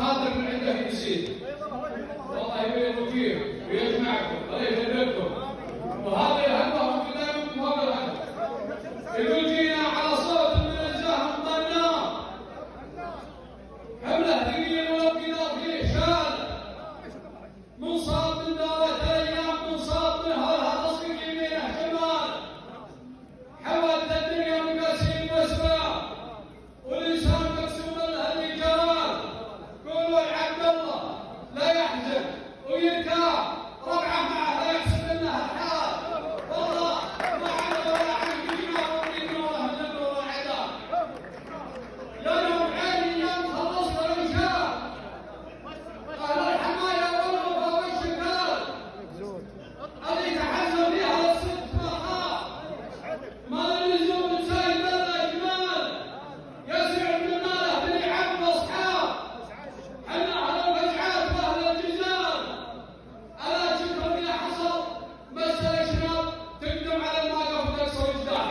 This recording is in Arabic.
خاطر من عندك يصير. والله يبارك فيكم ويجمعكم الله يخليكم. وهذه الهمه ممكن دائما فوق الهمه. يقول جينا على صوت من الزهم ضنا حمله ثقيل ولقينا فيه شال منصاب من دارة الايام منصاب من هذا تصفيق يمينه شمال حولت الدنيا مقاسيم واسباب والانسان مقسوم له اللي جرال. قولوا لعبد الله لا يحزن ويرتاح ربعه معه لا يحسب انها الحال. والله ما عاد ولا عن فينا وفينا ولا هزم ولا عذاب. يا يوم عيني يوم خلصت الانشاء اهل الحمايه والوفا والشكال اللي تحزن فيها الصدق ما خاف ما اللزوم تسايد الاجمال يسعد من ماله بني عبد واصحاب حنا اهل الفزعات واهل الجزال. الا شكر يا حصل مسا الاشراب تقدم على المواقف وتكسر الجدال.